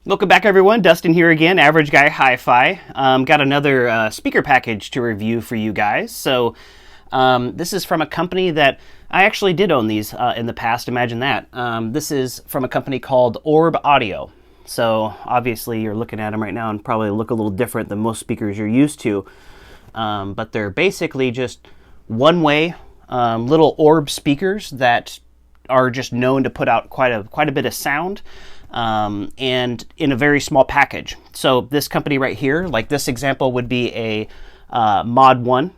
Welcome back, everyone. Dustin here again, Average Guy Hi-Fi. Got another speaker package to review for you guys. So this is from a company that I actually did own these in the past. Imagine that. This is from a company called Orb Audio. So obviously you're looking at them right now and probably look a little different than most speakers you're used to. But they're basically just one-way little Orb speakers that are just known to put out quite a bit of sound. And in a very small package. So this company right here, like this example would be a Mod 1,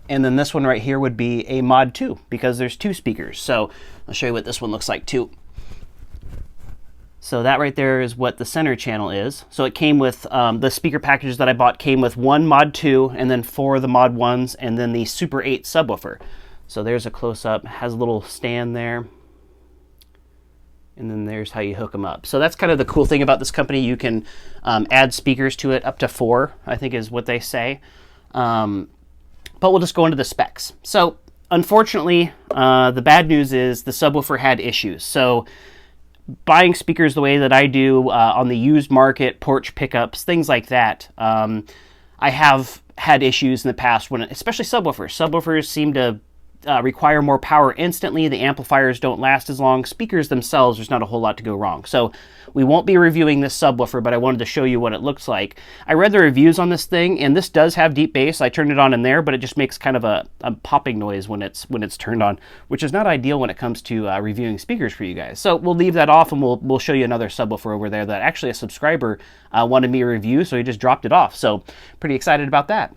and then this one right here would be a Mod 2 because there's two speakers. So I'll show you what this one looks like too. So that right there is what the center channel is. So it came with, the speaker packages that I bought came with one Mod 2 and then 4 of the Mod 1s and then the Super 8 subwoofer. So there's a close-up, has a little stand there. And then there's how you hook them up. So that's kind of the cool thing about this company. You can add speakers to it, up to 4, I think is what they say. But we'll just go into the specs. So unfortunately, the bad news is the subwoofer had issues. So buying speakers the way that I do on the used market, porch pickups, things like that, I have had issues in the past, when, especially subwoofers. Subwoofers seem to require more power instantly. The amplifiers don't last as long. Speakers themselves, there's not a whole lot to go wrong. So we won't be reviewing this subwoofer, but I wanted to show you what it looks like. I read the reviews on this thing, and this does have deep bass. I turned it on in there, but it just makes kind of a popping noise when it's turned on, which is not ideal when it comes to reviewing speakers for you guys. So we'll leave that off, and we'll show you another subwoofer over there that actually a subscriber wanted me to review, so he just dropped it off. So pretty excited about that.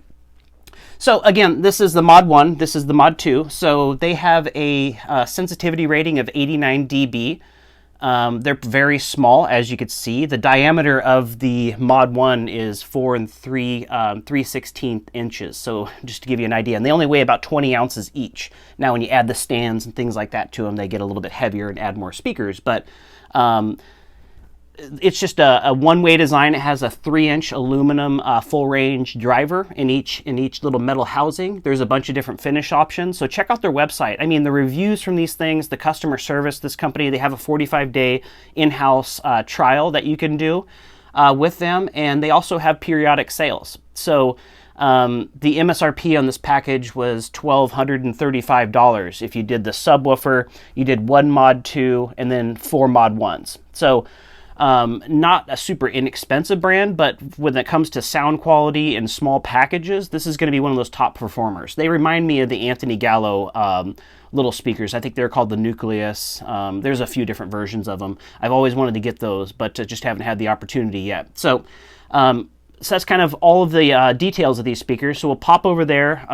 So again, this is the Mod 1, this is the Mod 2. So they have a sensitivity rating of 89 dB. They're very small, as you could see. The diameter of the Mod 1 is 4 3/16 inches. So just to give you an idea, and they only weigh about 20 ounces each. Now when you add the stands and things like that to them, they get a little bit heavier and add more speakers. But it's just a one-way design. It has a 3-inch aluminum full-range driver in each little metal housing. There's a bunch of different finish options, so check out their website. I mean, the reviews from these things, the customer service, this company, they have a 45-day in-house trial that you can do with them, and they also have periodic sales. So the MSRP on this package was $1,235. If you did the subwoofer, you did 1 Mod 2 and then 4 Mod 1s. So not a super inexpensive brand, but when it comes to sound quality and small packages, this is going to be one of those top performers. They remind me of the Anthony Gallo little speakers. I think they're called the Nucleus. There's a few different versions of them. I've always wanted to get those, but just haven't had the opportunity yet. So, so that's kind of all of the details of these speakers. So we'll pop over there,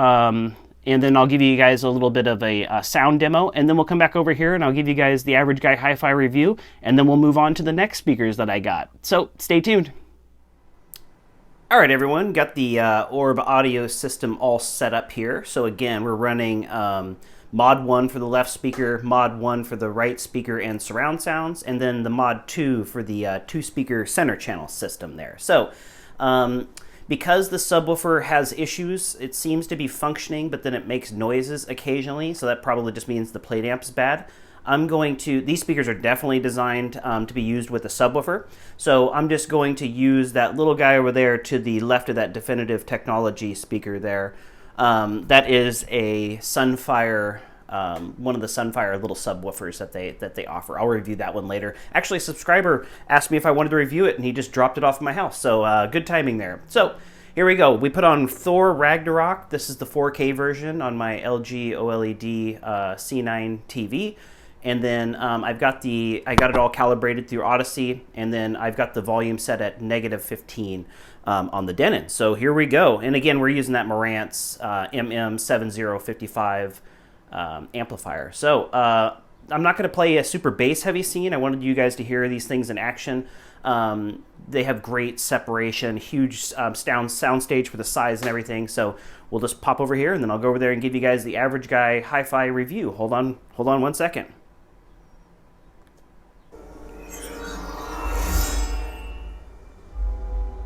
and then I'll give you guys a little bit of a sound demo, and then we'll come back over here and I'll give you guys the Average Guy Hi-Fi review, and then we'll move on to the next speakers that I got. So stay tuned. All right, everyone, got the Orb audio system all set up here. So again, we're running Mod 1 for the left speaker, Mod 1 for the right speaker and surround sounds, and then the Mod 2 for the 2-speaker center channel system there. So because the subwoofer has issues, it seems to be functioning, but then it makes noises occasionally, so that probably just means the plate amp's bad. These speakers are definitely designed to be used with a subwoofer, so I'm just going to use that little guy over there to the left of that Definitive Technology speaker there. That is a Sunfire, one of the Sunfire little subwoofers that they offer. I'll review that one later. Actually, a subscriber asked me if I wanted to review it, and he just dropped it off my house, so good timing there. So here we go. We put on Thor Ragnarok. This is the 4K version on my LG OLED C9 TV. And then I got it all calibrated through Odyssey, and then I've got the volume set at -15 on the Denon. So here we go. And again, we're using that Marantz MM7055 amplifier. So I'm not going to play a super bass heavy scene. I wanted you guys to hear these things in action. They have great separation, huge sound stage for the size and everything. So we'll just pop over here, and then I'll go over there and give you guys the Average Guy Hi-Fi review. Hold on 1 second.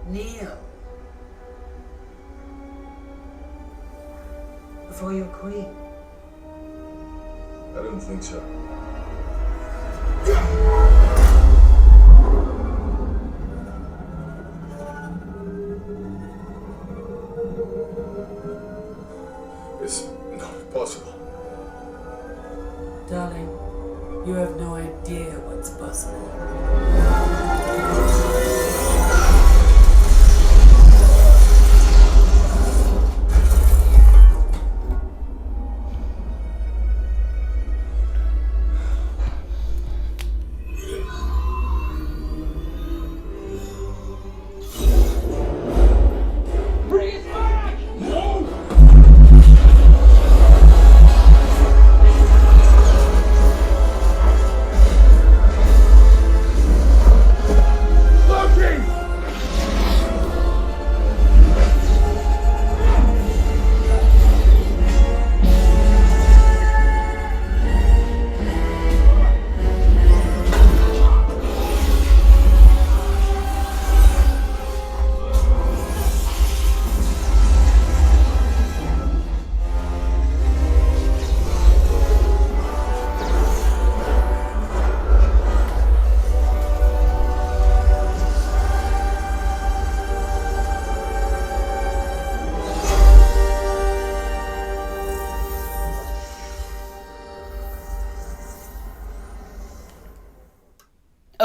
Kneel before your queen. I didn't think so.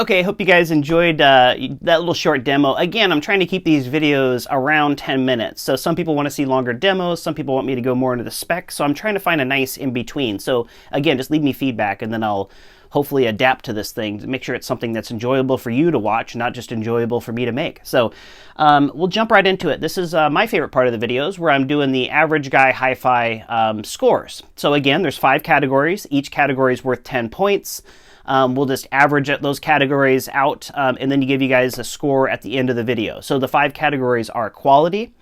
Okay, hope you guys enjoyed that little short demo. Again, I'm trying to keep these videos around 10 minutes. So some people want to see longer demos, some people want me to go more into the specs, so I'm trying to find a nice in-between. So again, just leave me feedback and then I'll hopefully adapt to this thing to make sure it's something that's enjoyable for you to watch, not just enjoyable for me to make. So we'll jump right into it. This is my favorite part of the videos where I'm doing the average guy hi-fi scores. So again, there's 5 categories. Each category is worth 10 points. We'll just average those categories out and then give you guys a score at the end of the video. So the 5 categories are quality,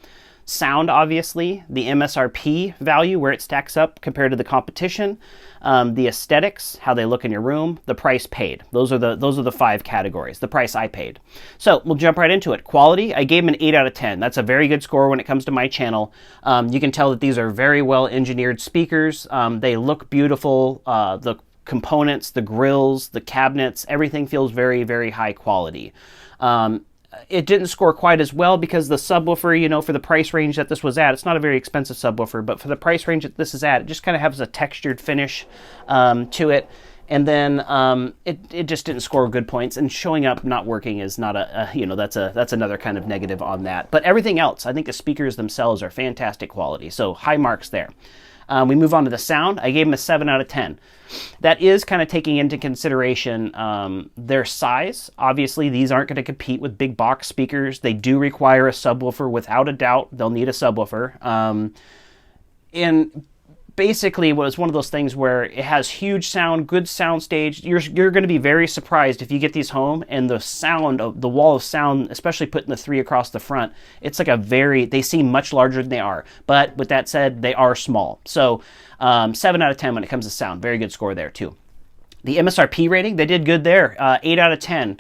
sound, obviously, the MSRP value, where it stacks up compared to the competition, the aesthetics, how they look in your room, the price paid. Those are the 5 categories, the price I paid. So we'll jump right into it. Quality, I gave them an 8 out of 10. That's a very good score when it comes to my channel. You can tell that these are very well engineered speakers. They look beautiful. The components, the grills, the cabinets, everything feels very, very high quality. It didn't score quite as well because the subwoofer, you know, for the price range that this was at, it's not a very expensive subwoofer, but for the price range that this is at, it just kind of has a textured finish to it. And then it just didn't score good points, and showing up not working is not you know, that's another kind of negative on that. But everything else, I think the speakers themselves are fantastic quality, so high marks there. We move on to the sound. I gave them a 7 out of 10. That is kind of taking into consideration their size. Obviously, these aren't going to compete with big box speakers. They do require a subwoofer. Without a doubt, they'll need a subwoofer. And basically, it was one of those things where it has huge sound, good sound stage. You're going to be very surprised if you get these home and the sound of the wall of sound, especially putting the 3 across the front, it's like they seem much larger than they are. But with that said, they are small. So 7 out of 10 when it comes to sound. Very good score there too. The MSRP rating, they did good there. 8 out of 10.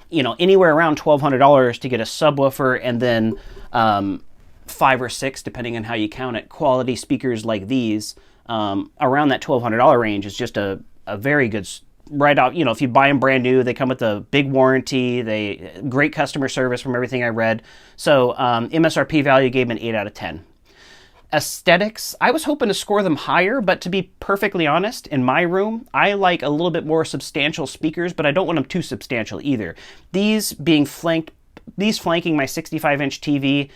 You know, anywhere around $1,200 to get a subwoofer, and then 5 or 6, depending on how you count it, quality speakers like these around that $1,200 range is just a very good, right out, you know, if you buy them brand new, they come with a big warranty, great customer service from everything I read. So MSRP value gave them an 8 out of 10. Aesthetics, I was hoping to score them higher, but to be perfectly honest, in my room, I like a little bit more substantial speakers, but I don't want them too substantial either. These flanking my 65-inch TV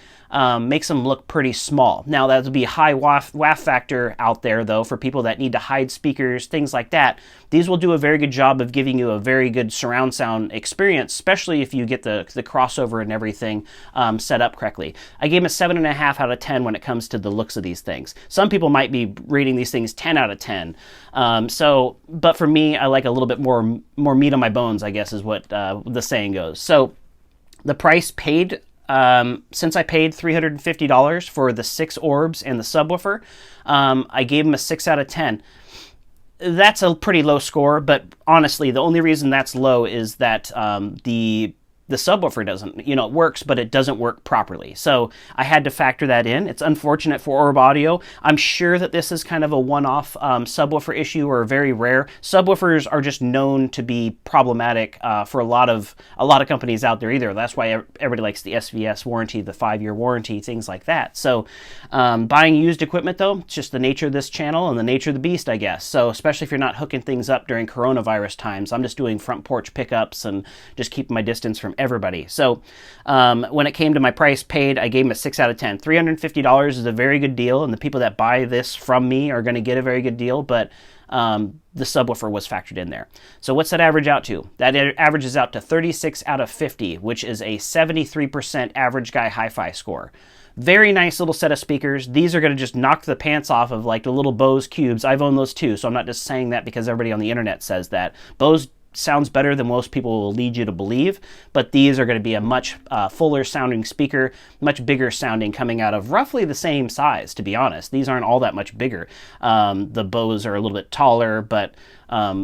makes them look pretty small. Now, that would be a high waff factor out there, though, for people that need to hide speakers, things like that. These will do a very good job of giving you a very good surround sound experience, especially if you get the crossover and everything set up correctly. I gave them a 7.5 out of 10 when it comes to the looks of these things. Some people might be rating these things 10 out of 10. But for me, I like a little bit more meat on my bones, I guess is what the saying goes. So the price paid, since I paid $350 for the 6 orbs and the subwoofer, I gave them a 6 out of 10. That's a pretty low score, but honestly, the only reason that's low is that the subwoofer doesn't, you know, it works, but it doesn't work properly. So I had to factor that in. It's unfortunate for Orb Audio. I'm sure that this is kind of a one-off subwoofer issue, or very rare. Subwoofers are just known to be problematic for a lot of companies out there either. That's why everybody likes the SVS warranty, the 5-year warranty, things like that. So buying used equipment, though, it's just the nature of this channel and the nature of the beast, I guess. So especially if you're not hooking things up during coronavirus times, I'm just doing front porch pickups and just keeping my distance from everybody. So when it came to my price paid, I gave him a 6 out of 10. $350 is a very good deal, and the people that buy this from me are going to get a very good deal, but the subwoofer was factored in there. So what's that average out to? That averages out to 36 out of 50, which is a 73% average guy hi-fi score. Very nice little set of speakers. These are going to just knock the pants off of like the little Bose Cubes. I've owned those too, so I'm not just saying that because everybody on the internet says that. Bose sounds better than most people will lead you to believe, but these are going to be a much fuller sounding speaker, much bigger sounding, coming out of roughly the same size, to be honest. These aren't all that much bigger. The Bose are a little bit taller, but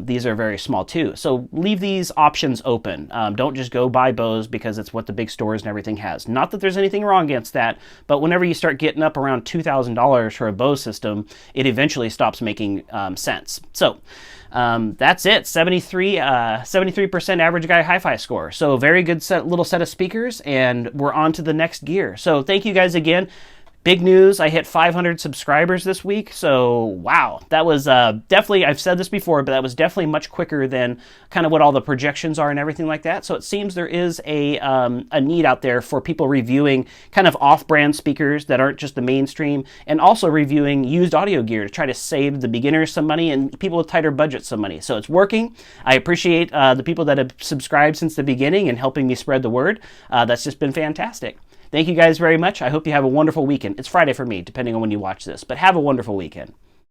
these are very small too. So leave these options open. Don't just go buy Bose because it's what the big stores and everything has. Not that there's anything wrong against that, but whenever you start getting up around $2,000 for a Bose system, it eventually stops making sense. So that's it. 73% average guy hi-fi score. So very good little set of speakers, and we're on to the next gear. So thank you guys again. Big news, I hit 500 subscribers this week, so wow, that was definitely, I've said this before, but that was definitely much quicker than kind of what all the projections are and everything like that. So it seems there is a need out there for people reviewing kind of off-brand speakers that aren't just the mainstream, and also reviewing used audio gear to try to save the beginners some money and people with tighter budgets some money. So it's working. I appreciate the people that have subscribed since the beginning and helping me spread the word. That's just been fantastic. Thank you guys very much. I hope you have a wonderful weekend. It's Friday for me, depending on when you watch this, but have a wonderful weekend.